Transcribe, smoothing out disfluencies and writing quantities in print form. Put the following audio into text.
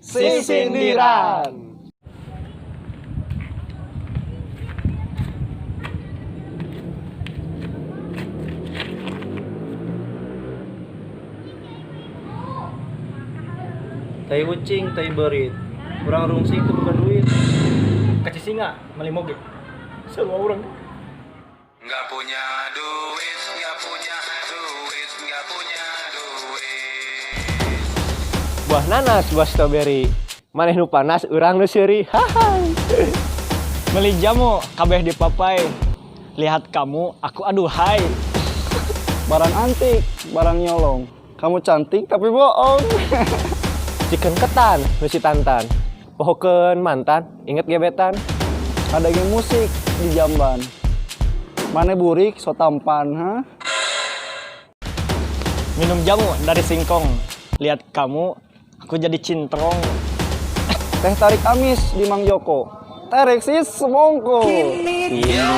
Sindiran. Tai ucing, tai berit. Urang rungsing itu bukan duit. Kasih singa, malimoge. Semua orang. Nggak punya duit, nggak punya duit, nggak punya duit. Buah nanas, buah stroberi. Maneh nu panas, urang nu seuri. Hahai. Beli jamu, kabeh dipapai. Lihat kamu, aku aduhai. Barang antik, barang nyolong. Kamu cantik tapi bohong. Chicken ketan, nu si tantan. Pohokeun mantan, inget gebetan. Ada game musik di jamban. Mane burik so tampan, ha? Minum jamu dari singkong. Lihat kamu, aku jadi cintrong. Teh tarik amis di Mang Joko. Tereksis semongko. Iya.